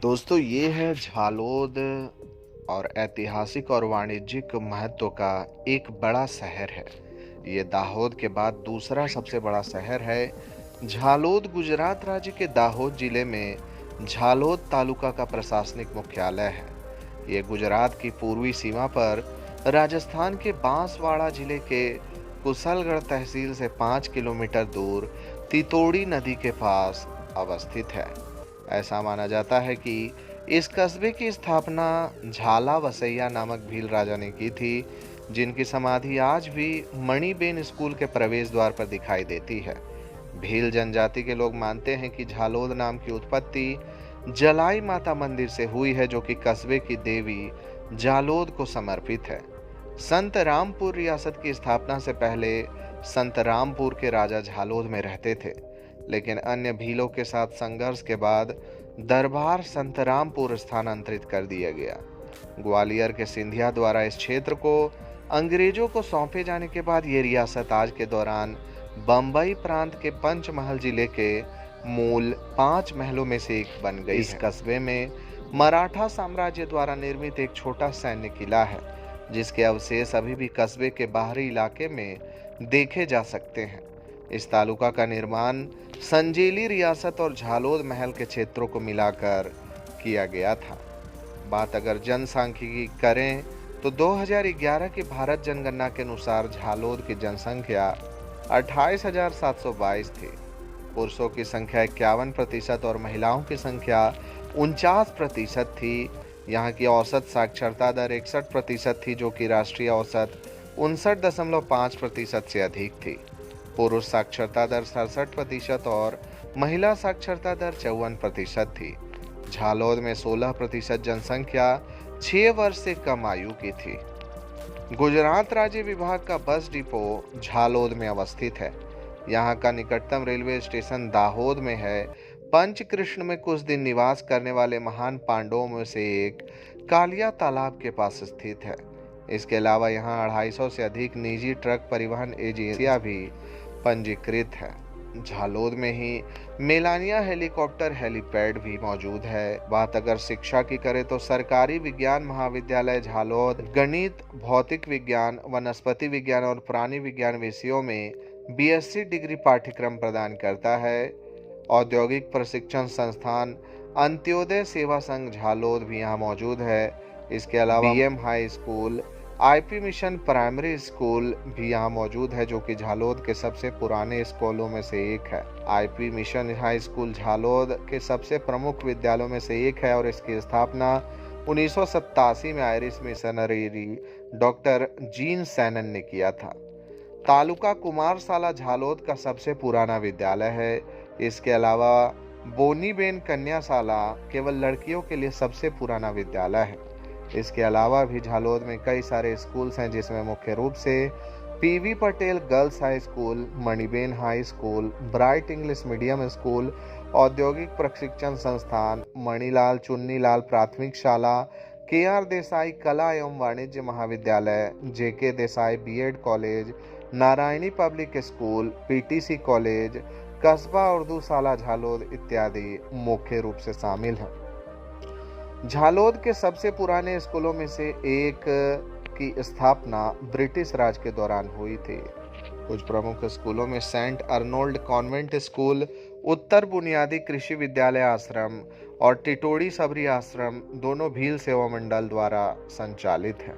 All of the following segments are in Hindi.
दोस्तों ये है झालोद और ऐतिहासिक और वाणिज्यिक महत्व का एक बड़ा शहर है। ये दाहोद के बाद दूसरा सबसे बड़ा शहर है। झालोद गुजरात राज्य के दाहोद जिले में झालोद तालुका का प्रशासनिक मुख्यालय है। ये गुजरात की पूर्वी सीमा पर राजस्थान के बांसवाड़ा जिले के कुशलगढ़ तहसील से 5 किलोमीटर दूर तितोड़ी नदी के पास अवस्थित है। ऐसा माना जाता है कि इस कस्बे की स्थापना झाला वसैया नामक भील राजा ने की थी, जिनकी समाधि आज भी मणिबेन स्कूल के प्रवेश द्वार पर दिखाई देती है। भील जनजाति के लोग मानते हैं कि झालोद नाम की उत्पत्ति जलाई माता मंदिर से हुई है, जो कि कस्बे की देवी जालोद को समर्पित है। संत रामपुर रियासत की स्थापना से पहले संत रामपुर के राजा झालोद में रहते थे, लेकिन अन्य भीलों के साथ संघर्ष के बाद दरबार संतरामपुर स्थानांतरित कर दिया गया। ग्वालियर के सिंधिया द्वारा इस क्षेत्र को अंग्रेजों को सौंपे जाने के बाद ये रियासत आज के दौरान बंबई प्रांत के पंचमहल जिले के मूल 5 महलों में से एक बन गई। इस कस्बे में मराठा साम्राज्य द्वारा निर्मित एक छोटा सैन्य किला है, जिसके अवशेष अभी भी कस्बे के बाहरी इलाके में देखे जा सकते हैं। इस तालुका का निर्माण संजेली रियासत और झालोद महल के क्षेत्रों को मिलाकर किया गया था। बात अगर जनसांख्यिकी करें तो 2011 की भारत जनगणना के अनुसार झालोद की जनसंख्या 28,722 थी। पुरुषों की संख्या 51% और महिलाओं की संख्या 49% थी। यहाँ की औसत साक्षरता दर 61% थी, जो कि राष्ट्रीय औसत 59.5% से अधिक थी। पुरुष साक्षरता दर 67% और महिला साक्षरता दर 54% थी। झालोद में 16% जनसंख्या 6 वर्ष से कम आयु की थी। गुजरात राज्य विभाग का बस डिपो झालोद में अवस्थित है। यहाँ का निकटतम रेलवे स्टेशन दाहोद में है। पंचकृष्ण में कुछ दिन निवास करने वाले महान पांडवों में से एक कालिया तालाब के पास स्थित है। इसके अलावा यहाँ 250 से अधिक निजी ट्रक परिवहन एजेंसियां भी पंजीकृत है। झालोद में ही मेलानिया हेलीकॉप्टर हेलीपैड भी मौजूद है। बात अगर शिक्षा की करें तो सरकारी विज्ञान महाविद्यालय झालोद गणित, भौतिक विज्ञान, वनस्पति विज्ञान और प्राणी विज्ञान विषयों में बीएससी डिग्री पाठ्यक्रम प्रदान करता है। औद्योगिक प्रशिक्षण संस्थान अंत्योदय सेवा संघ झालोद भी यहाँ मौजूद है। इसके अलावा BM high school, IP mission primary school भी यहाँ मौजूद है, जो कि झालोद के सबसे पुराने स्कूलों में से एक है। IP mission high school Jhalod के सबसे प्रमुख विद्यालयों में से एक है और इसकी स्थापना 1987 में Irish missionary doctor gene Sanon ने किया था। तालुका कुमारशाला झालोद का सबसे पुराना विद्यालय है। इसके अलावा बोनीबेन कन्याशाला केवल लड़कियों के लिए सबसे पुराना विद्यालय है। इसके अलावा भी झालोद में कई सारे स्कूल्स हैं, जिसमें मुख्य रूप से PV Patel girls high school, Maniben high school, bright English medium school, औद्योगिक प्रशिक्षण संस्थान, मणिलाल चुन्नीलाल प्राथमिक शाला, केआर देसाई कला एवं वाणिज्य महाविद्यालय, JK Desai BEd college, Narayani public school, PTC college, कस्बा उर्दू शाला झालोद इत्यादि मुख्य रूप से शामिल हैं। झालोद के सबसे पुराने स्कूलों में से एक की स्थापना ब्रिटिश राज के दौरान हुई थी। कुछ प्रमुख स्कूलों में सेंट अर्नोल्ड कॉन्वेंट स्कूल, उत्तर बुनियादी कृषि विद्यालय आश्रम और टिटोड़ी सबरी आश्रम दोनों भील सेवा मंडल द्वारा संचालित हैं।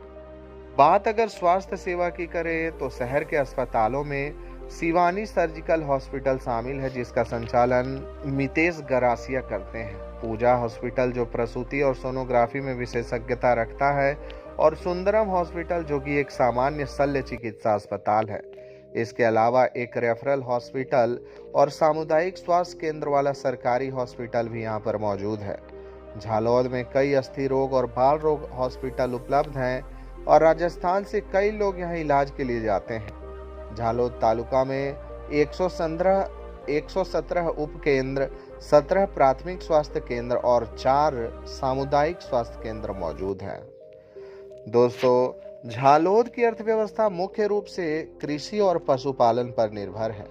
बात अगर स्वास्थ्य सेवा की करें तो शहर के अस्पतालों में शिवानी सर्जिकल हॉस्पिटल शामिल है, जिसका संचालन मितेश गरासिया करते हैं। पूजा हॉस्पिटल जो प्रसूति और सोनोग्राफी में विशेषज्ञता रखता है, और सुंदरम हॉस्पिटल जो कि एक सामान्य शल्य चिकित्सा अस्पताल है। इसके अलावा एक रेफरल हॉस्पिटल और सामुदायिक स्वास्थ्य केंद्र वाला सरकारी हॉस्पिटल भी यहाँ पर मौजूद है। झालोद में कई अस्थि रोग और बाल रोग हॉस्पिटल उपलब्ध हैं और राजस्थान से कई लोग यहाँ इलाज के लिए जाते हैं। झालोद तालुका में 117 उप केंद्र, 17 प्राथमिक स्वास्थ्य केंद्र और 4 सामुदायिक स्वास्थ्य केंद्र मौजूद हैं। दोस्तों, झालोद की अर्थव्यवस्था मुख्य रूप से कृषि और पशुपालन पर निर्भर है।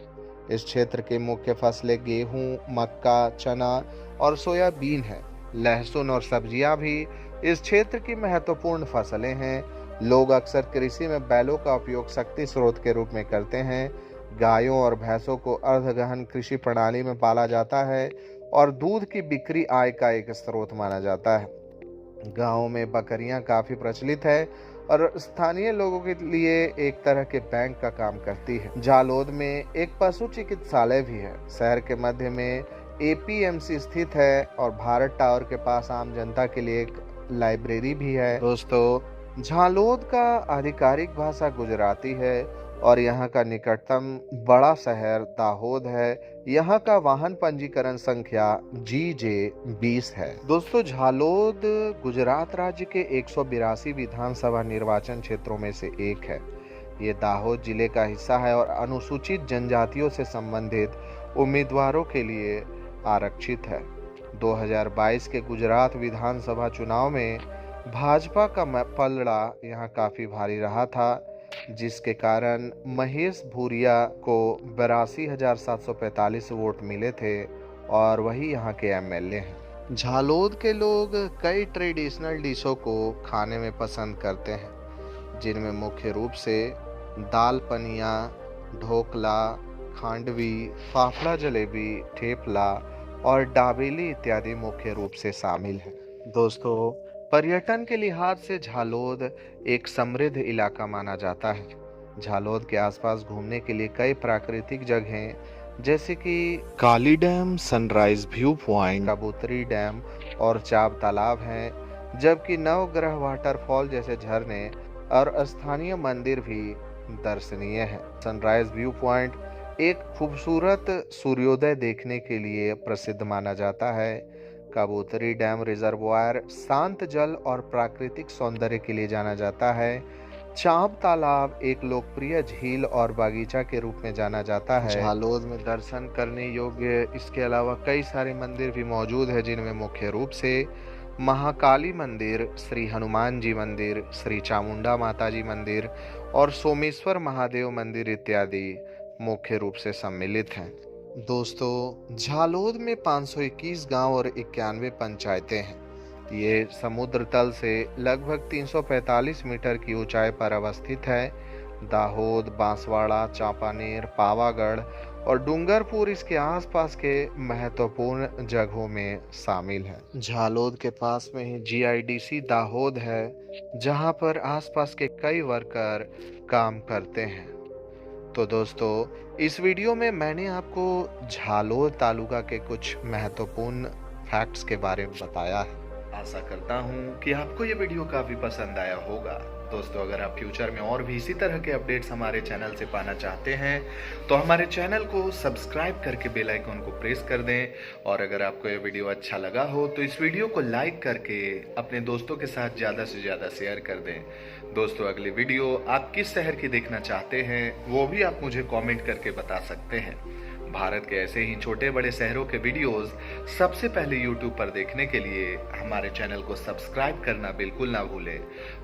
इस क्षेत्र के मुख्य फसलें गेहूं, मक्का, चना और सोयाबीन है। लहसुन और सब्जियां भी इस क्षेत्र की महत्वपूर्ण फसलें हैं। लोग अक्सर कृषि में बैलों का उपयोग शक्ति स्रोत के रूप में करते हैं। गायों और भैंसों को अर्धगहन कृषि प्रणाली में पाला जाता है और दूध की बिक्री आय का एक स्रोत माना जाता है। गाँव में बकरियां काफी प्रचलित है और स्थानीय लोगों के लिए एक तरह के बैंक का काम करती है। झालोद में एक पशु चिकित्सालय भी है। शहर के मध्य में एपीएमसी स्थित है और भारत टावर के पास आम जनता के लिए एक लाइब्रेरी भी है। दोस्तों, झालोद का आधिकारिक भाषा गुजराती है और यहाँ का निकटतम बड़ा शहर दाहोद है। यहाँ का वाहन पंजीकरण संख्या GJ20 है। दोस्तों, झालोद गुजरात राज्य के 182 विधानसभा निर्वाचन क्षेत्रों में से एक है। ये दाहोद जिले का हिस्सा है और अनुसूचित जनजातियों से संबंधित उम्मीदवारों के लिए आरक्षित है। 2022 के गुजरात विधानसभा चुनाव में भाजपा का पलड़ा यहाँ काफी भारी रहा था, जिसके कारण महेश भूरिया को 82,745 वोट मिले थे और वही यहाँ के एमएलए हैं। झालोद के लोग कई ट्रेडिशनल डिशों को खाने में पसंद करते हैं, जिनमें मुख्य रूप से दाल पनिया, ढोकला, खांडवी, फाफड़ा जलेबी, ठेपला और डाबेली इत्यादि मुख्य रूप से शामिल है। दोस्तों, पर्यटन के लिहाज से झालोद एक समृद्ध इलाका माना जाता है। झालोद के आसपास घूमने के लिए कई प्राकृतिक जगहें जैसे कि काली डैम, सनराइज व्यू पॉइंट, कबूतरी डैम और चाब तालाब हैं, जबकि नवग्रह वाटरफॉल जैसे झरने और स्थानीय मंदिर भी दर्शनीय है। सनराइज व्यू पॉइंट एक खूबसूरत सूर्योदय देखने के लिए प्रसिद्ध माना जाता है। कबूतरी डैम रिजर्वायर शांत जल और प्राकृतिक सौंदर्य के लिए जाना जाता है। चांप तालाब एक लोकप्रिय झील और बागीचा के रूप में जाना जाता है। झालोद में दर्शन करने योग्य इसके अलावा कई सारे मंदिर भी मौजूद है, जिनमें मुख्य रूप से महाकाली मंदिर, श्री हनुमान जी मंदिर, श्री चामुंडा माता जी मंदिर और सोमेश्वर महादेव मंदिर इत्यादि मुख्य रूप से सम्मिलित हैं। दोस्तों, झालोद में 521 गांव और 91 पंचायतें हैं। ये समुद्र तल से लगभग 345 मीटर की ऊंचाई पर अवस्थित है। दाहोद, बांसवाड़ा, चांपानेर, पावागढ़ और डूंगरपुर इसके आसपास के महत्वपूर्ण जगहों में शामिल है। झालोद के पास में ही GIDC दाहोद है, जहां पर आसपास के कई वर्कर काम करते हैं। तो दोस्तों, इस वीडियो में मैंने आपको झालोद तालुका के कुछ महत्वपूर्ण फैक्ट्स के बारे में बताया है। आशा करता हूँ कि आपको ये वीडियो काफी पसंद आया होगा। दोस्तों, अगर आप फ्यूचर में और भी इसी तरह के अपडेट्स हमारे चैनल से पाना चाहते हैं तो हमारे चैनल को सब्सक्राइब करके बेल आइकन को प्रेस कर दें, और अगर आपको ये वीडियो अच्छा लगा हो तो इस वीडियो को लाइक करके अपने दोस्तों के साथ ज़्यादा से ज़्यादा शेयर कर दें। दोस्तों, अगली वीडियो आप किस शहर की देखना चाहते हैं वो भी आप मुझे कॉमेंट करके बता सकते हैं। भारत के ऐसे ही छोटे बड़े शहरों के वीडियोस सबसे पहले YouTube पर देखने के लिए हमारे चैनल को सब्सक्राइब करना बिल्कुल ना भूलें।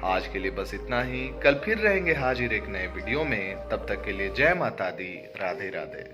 आज के लिए बस इतना ही। कल फिर रहेंगे हाजिर एक नए वीडियो में। तब तक के लिए जय माता दी, राधे राधे।